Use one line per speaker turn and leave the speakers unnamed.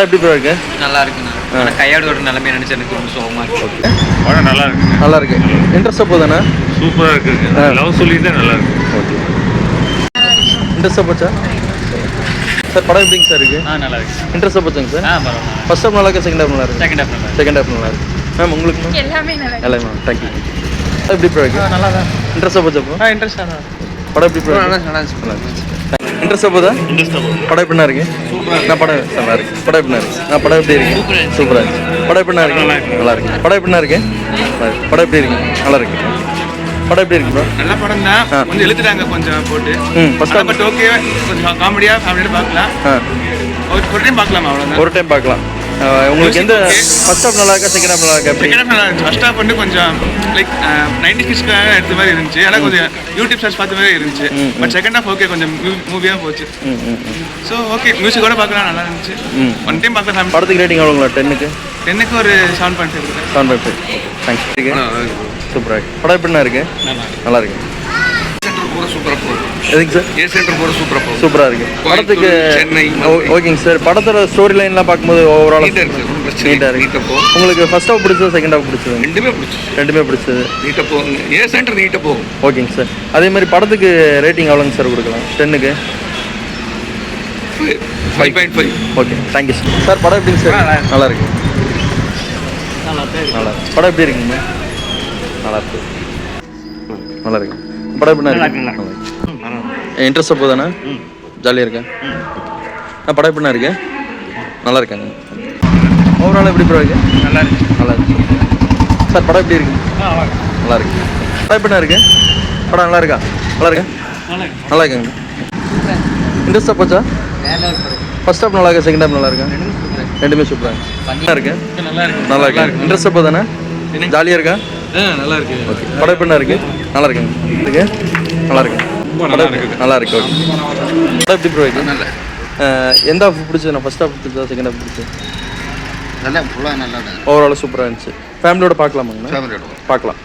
எப்படி ப்ரோ இருக்கு?
நல்லா இருக்குண்ணா. ஆனால் கையாடு ஒரு நிலைமை நினச்சி எனக்கு ரொம்ப சோகமாக இருக்கு.
படம் நல்லா இருக்கு.
நல்லா இருக்கு. இன்ட்ரெஸ்டாக போதானே?
சூப்பராக இருக்கு. லவ் சொல்லிட்டு நல்லா இருக்கு.
ஓகே. இன்ட்ரெஸ்டாக போச்சா? சார் படம் எப்படிங்க சார் இருக்கு?
நல்லா இருக்கு.
இன்ட்ரெஸ்டாக போச்சாங்க சார்?
பரவாயில்ல.
ஃபர்ஸ்ட் ஹாஃப் நல்லா இருக்கு, செகண்ட் ஹாஃப் நல்லா இருக்கு.
செகண்ட் ஹாஃப் நல்லா இருக்கு.
செகண்ட் ஹாஃப் நல்லா இருக்கு. மேம் உங்களுக்கு?
எல்லாமே நல்லா
எல்லாமே மேம் தேங்க்யூ. எப்படி ப்ரோ இருக்கு?
நல்லா தான்.
இன்ட்ரெஸ்டாக போச்சா ப்ரோ?
இன்ட்ரெஸ்டாக தான்.
படம் எப்படி ப்ரோ?
நல்லா
நல்லா இருக்கு. இன்ட்ரெஸ்டாக போதா? படம் எப்படின்னா இருக்கு? நான் படம் நல்லா இருக்கு. படம் எப்படின்னா இருக்கு? நான் படம் எப்படி இருக்கு? சூப்பராக இருக்கு. படம் எப்படின்னா இருக்கு? நல்லா இருக்கு. படம் எப்படின்னா இருக்கு? படம் எப்படி இருக்கு? நல்லா இருக்கு. படம் எப்படி இருக்கு ப்ரோ?
நல்ல படம் தான். கொஞ்சம் இழுத்துட்டாங்க கொஞ்சம் போட்டு.
ஃபர்ஸ்ட்
பட் ஓகே, கொஞ்சம் காமெடியாக ஃபேமிலியோட பார்க்கலாம். ஒரு டைம் பார்க்கலாம், அவ்வளோதான்.
ஒரு டைம் பார்க்கலாம். உங்களுக்கு எந்த ஃபர்ஸ்ட் ஹாஃப் நல்லா இருக்கா, செகண்ட் ஹாஃப் நல்லா இருக்கா?
செகண்ட் ஹாஃப் நல்லா இருந்துச்சு. ஃபர்ஸ்ட் ஹாஃப் வந்து கொஞ்சம் லைக் 90s கிட்ஸ்க்காக எடுத்த மாதிரி இருந்துச்சு. ஆனால் கொஞ்சம் யூடியூப் சர்ச் பார்த்த மாதிரி இருந்துச்சு. பட் செகண்ட் ஹாஃப் ஓகே, கொஞ்சம் மூவியாக போச்சு. ஸோ ஓகே, மியூசிக்கோட பார்க்கலாம், நல்லா இருந்துச்சு. ஒன் டைம் பார்க்கலாம் ஃபேமிலி.
படத்துக்கு ரேட்டிங் எவ்வளோங்களா? 10க்கு
10க்கு ஒரு 7.5 கொடுத்தேன்.
7.5. தேங்க்ஸ். சூப்பராக இருக்கு. படம் எப்படின்னா இருக்கு? நல்லா இருக்கு. எதுங்க சார்?
ஏ சென்டர் போகிற சூப்பராக போகும்.
சூப்பராக இருக்கு. படத்துக்கு
சென்னை
ஓகேங்க சார். படத்தோட ஸ்டோரி லைன்லாம் பார்க்கும்போது ஓவரால்
நீட்டாக இருக்குது.
நீட்டாக இருக்கு.
நீட்டாக போகும்.
உங்களுக்கு ஃபர்ஸ்ட் ஹாஃப் பிடிச்சது, செகண்ட் ஹாஃப் பிடிச்சது?
ரெண்டுமே பிடிச்சி
ரெண்டுமே பிடிச்சது.
நீட்டாக போகும். ஏ சென்டர் நீட்டாக போகும்.
ஓகேங்க சார். அதே மாதிரி படத்துக்கு ரேட்டிங் எவ்வளோங்க சார் கொடுக்கலாம்? 10க்கு
5.5.
Okay thank you sir. சார் படம் எப்படிங்க சார்? நல்லா இருக்கு. நல்லா இருக்கு. படம் எப்படி இருக்குங்க? நல்லா இருக்கு. நல்லா இருக்கு. படம் எப்படி இருக்கு? இன்ட்ரெஸ்டாக போதானே? ஜாலியாக இருக்கேன். படம் எப்படின்னா இருக்கு? நல்லா இருக்காங்க. ஓவரால் எப்படி ப்ரோ இருக்கு?
நல்லா இருக்கு.
நல்லா இருக்கு. சார் படம் எப்படி இருக்கு? நல்லா இருக்கு. படம் எப்படின்னா இருக்கு? படம் நல்லா இருக்கா? நல்லா இருக்கா? நல்லா இருக்காங்க. இன்ட்ரெஸ்டாக போச்சா? ஃபர்ஸ்ட் ஹாஃப் நல்லா இருக்கா, செகண்ட் ஹாஃப் நல்லா இருக்கா? ரெண்டுமே சூப்பராக இருக்கு. நல்லா இருக்கு. நல்லா இருக்கு. இன்ட்ரெஸ்டாக போதானே? ஜாலியாக இருக்கா?
நல்லா இருக்கு.
ஓகே. படம் எப்படின்னா இருக்கு? நல்லா இருக்குங்க. இருக்கு நல்லா இருக்கு. நல்லா இருக்கு. ஓகே. படம் எப்படி ப்ரோ இருக்கு? எந்த ஹாஃப் பிடிச்சது? நான் ஃபர்ஸ்ட் ஹாஃப் பிடிச்சதா, செகண்ட் ஹாஃப் பிடிச்சது?
நல்லா ஃபுல்லாக நல்லா
ஓவரால் சூப்பராக இருந்துச்சு. ஃபேமிலியோட பார்க்கலாமாங்கண்ணா?
ஃபேமிலியோட
பார்க்கலாம்.